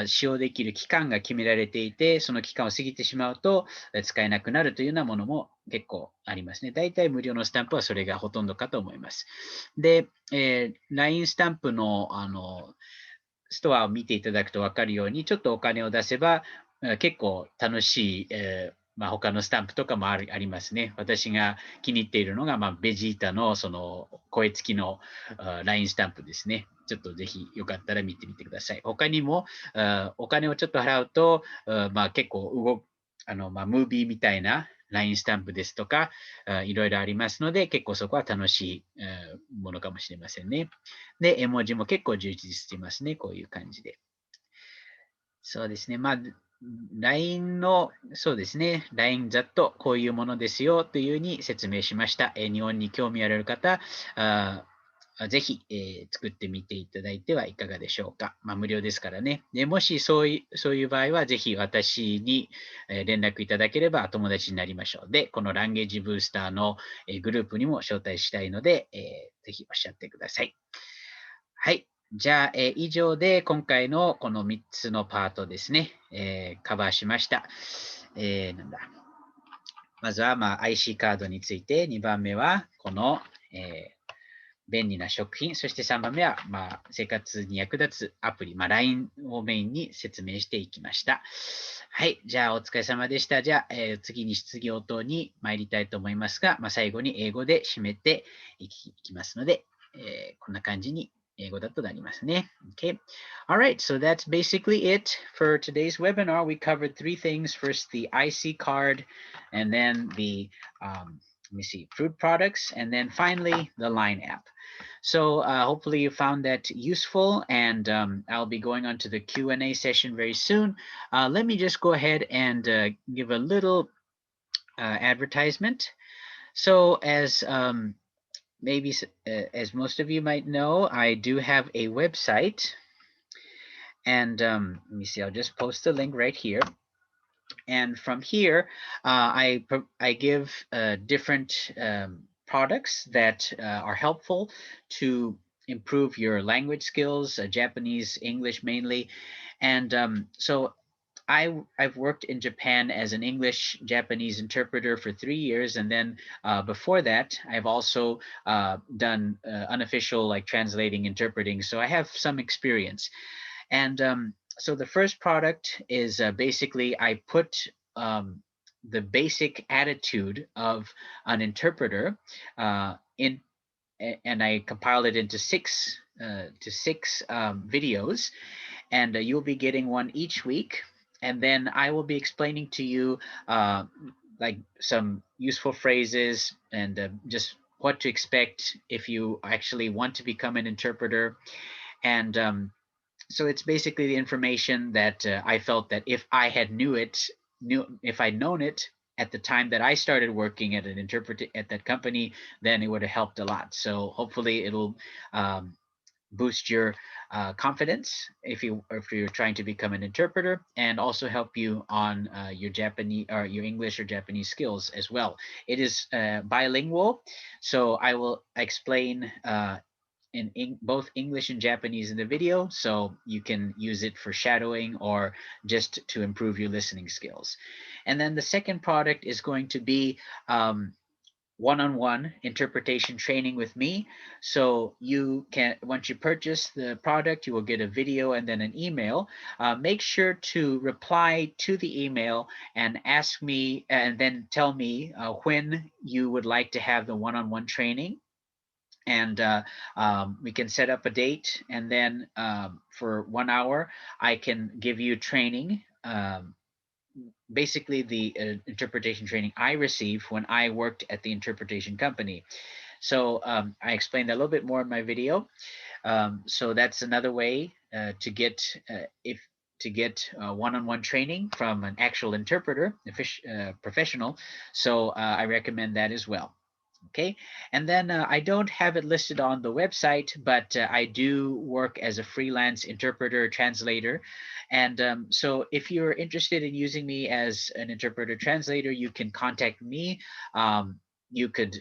使用できる期間が決められていて、その期間を過ぎてしまうと使えなくなるというようなものも結構ありますね。大体無料のスタンプはそれがほとんどかと思います。で、LINE スタンプのストアを見ていただくと分かるように、ちょっとお金を出せば結構楽しい、他のスタンプとかもありますね。私が気に入っているのが、ベジータのその声付きのLINE スタンプですね。ちょっとぜひよかったら見てみてください。他にもお金をちょっと払うと、結構ムービーみたいな LINE スタンプですとか、いろいろありますので、結構そこは楽しいものかもしれませんね。で、絵文字も結構充実していますね。こういう感じで。そうですね。LINE の、そうですね。LINE ざっとこういうものですよというふうに説明しました。日本に興味ある方、ぜひ、作ってみていただいてはいかがでしょうか。無料ですからね。でもしそういう場合は、ぜひ私に連絡いただければ友達になりましょう。で、このランゲージブースターのグループにも招待したいので、ぜひおっしゃってください。はい。じゃあ、以上で今回のこの3つのパートですね、カバーしました。まずは、IC カードについて、2番目はこの、便利な食品、そして3番目は、生活に役立つアプリ、LINE をメインに説明していきました。はい。じゃあ、お疲れ様でした。じゃあ、次に質疑応答に参りたいと思いますが、最後に英語で締めていきますので、こんな感じに英語だとなりますね。Okay. All right. So that's basically it for today's webinar. We covered three things. First, the IC card, and then the, let me see, food products, and then finally the Line app. So hopefully you found that useful, and I'll be going on to the Q&A session very soon. Let me just go ahead and give a little advertisement. So as maybe as most of you might know, I do have a website, and let me see, I'll just post the link right here. And from here, I give different products that are helpful to improve your language skills, Japanese, English mainly. And so I've worked in Japan as an English-Japanese interpreter for 3 years, and then before that, I've also done unofficial translating, interpreting. So I have some experience, and so the first product is basically I put the basic attitude of an interpreter in, and I compiled it into six videos, and you'll be getting one each week. And then I will be explaining to you like some useful phrases and just what to expect if you actually want to become an interpreter. And so it's basically the information that I felt that if I had if I'd known it at the time that I started working at an interpreter at that company, then it would have helped a lot. So hopefully it'll boost your confidence if you're trying to become an interpreter, and also help you on your Japanese or your English or Japanese skills as well. It is bilingual, so I will explain both English and Japanese in the video, so you can use it for shadowing or just to improve your listening skills. And then the second product is going to be one-on-one interpretation training with me. So you can, once you purchase the product, you will get a video and then an email. Make sure to reply to the email and ask me, and then tell me when you would like to have the one-on-one training. And we can set up a date, and then for 1 hour, I can give you training, basically the interpretation training I received when I worked at the interpretation company. So I explained a little bit more in my video. So that's another way to get one-on-one training from an actual interpreter, professional. So I recommend that as well. Okay, and then I don't have it listed on the website, but I do work as a freelance interpreter translator. And so if you're interested in using me as an interpreter translator, you can contact me. You could,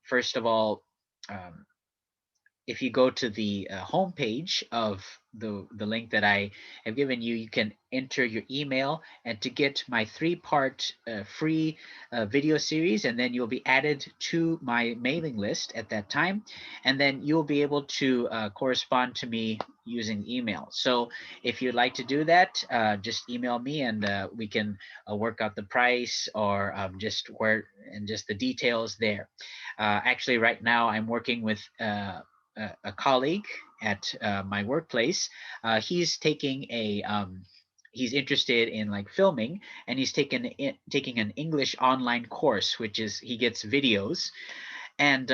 first of all, if you go to the homepage of the link that I have given you, you can enter your email and to get my 3-part free video series, and then you'll be added to my mailing list at that time, and then you'll be able to correspond to me using email. So if you'd like to do that, just email me, and we can work out the price or just the details there. Actually, right now I'm working with a colleague at my workplace. He's taking he's interested in like filming, and he's taking an English online course, which is he gets videos, and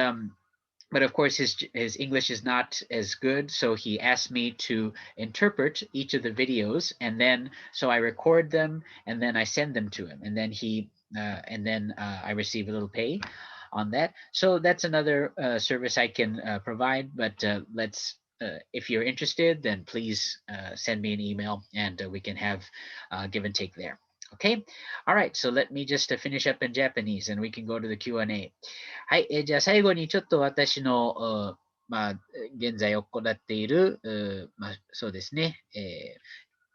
but of course his English is not as good, so he asked me to interpret each of the videos, and then so I record them and then I send them to him, and then I receive a little pay on that. So that's another service I can provide, but if you're interested, then please send me an email, and we can have give and take there. Okay. All right. So let me just finish up in Japanese, and we can go to the Q&A. はい。じゃあ最後にちょっと私の、現在行っている、そうですね、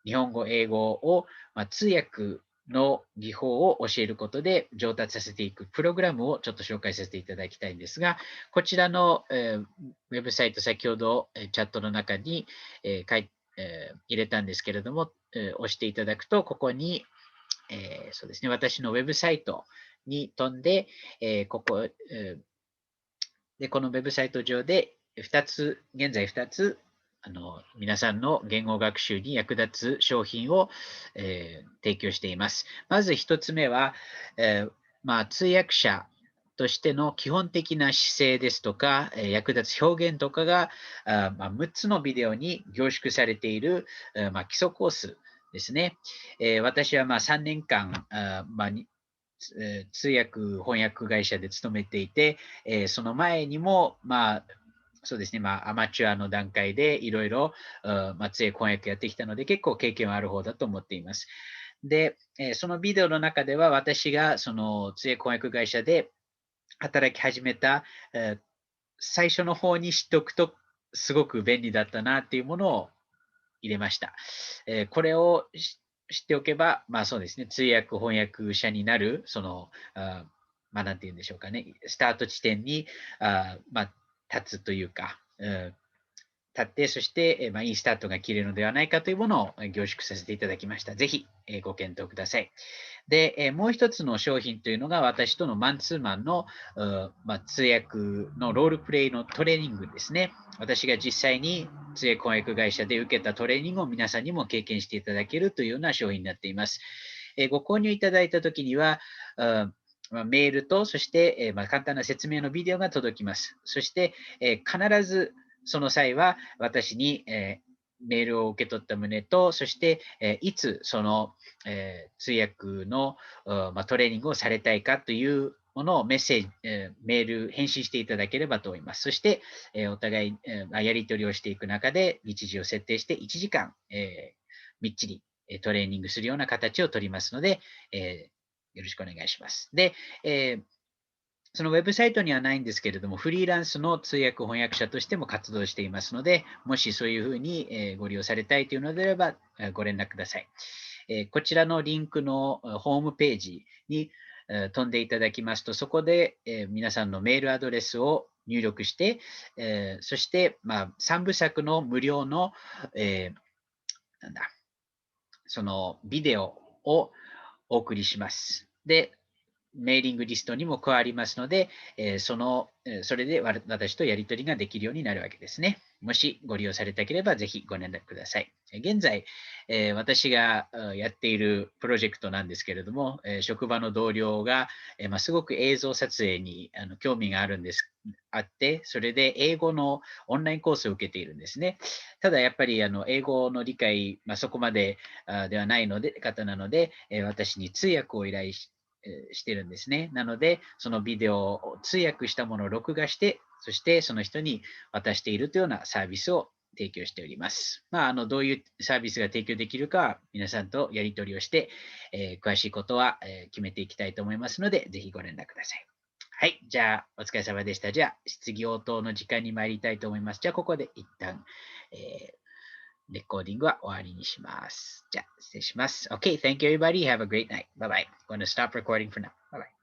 日本語、英語を、通訳の技法を教えることで上達させていくプログラムをちょっと紹介させていただきたいんですが、こちらの、ウェブサイト、先ほどチャットの中に、入れたんですけれども、押していただくと、ここに、そうですね、私のウェブサイトに飛んで、このウェブサイト上で現在2つ、皆さんの言語学習に役立つ商品を、提供しています。まず1つ目は、通訳者としての基本的な姿勢ですとか、役立つ表現とかが6つのビデオに凝縮されている、基礎コースですね。私は3年間、通訳翻訳会社で勤めていて、その前にも、そうですね、アマチュアの段階でいろいろ通訳翻訳やってきたので、結構経験はある方だと思っています。で、そのビデオの中では私がその通訳翻訳会社で働き始めた最初の方に知っておくとすごく便利だったなっていうものを入れました。これを知っておけば、そうですね、通訳翻訳者になる、その、なんて言うんでしょうかね、スタート地点に立つというか、立って、そして、いいスタートが切れるのではないかというものを凝縮させていただきました。ぜひ、ご検討ください。で、もう一つの商品というのが、私とのマンツーマンの、通訳のロールプレイのトレーニングですね。私が実際に通訳翻訳会社で受けたトレーニングを皆さんにも経験していただけるというような商品になっています。ご購入いただいたときには、メールと、そして、簡単な説明のビデオが届きます。そして、必ずその際は私に、メールを受け取った旨と、そして、いつその、通訳の、トレーニングをされたいかというものをメール、返信していただければと思います。そして、お互い、やり取りをしていく中で日時を設定して1時間、みっちりトレーニングするような形をとりますので、よろしくお願いします。で、そのウェブサイトにはないんですけれども、フリーランスの通訳翻訳者としても活動していますので、もしそういうふうにご利用されたいというのであれば、ご連絡ください。こちらのリンクのホームページに飛んでいただきますと、そこで皆さんのメールアドレスを入力して、そして、3部作の無料の、そのビデオをお送りします。で、メーリングリストにも加わりますので、それで私とやり取りができるようになるわけですね。もしご利用されたければ、ぜひご連絡ください。現在、私がやっているプロジェクトなんですけれども、職場の同僚が、すごく映像撮影に興味があって、それで英語のオンラインコースを受けているんですね。ただやっぱり英語の理解、そこまでではない方なので、私に通訳を依頼してるんですね。なので、そのビデオを通訳したものを録画して、そしてその人に渡しているというようなサービスを提供しております。どういうサービスが提供できるかは皆さんとやり取りをして、詳しいことは、決めていきたいと思いますので、ぜひご連絡ください。はい。じゃあ、お疲れ様でした。じゃあ、質疑応答の時間に参りたいと思います。じゃあ、ここで一旦、レコーディングは終わりにします。じゃあ、失礼します。Okay, thank you everybody. Have a great night. Bye bye. I'm going to stop recording for now. Bye bye.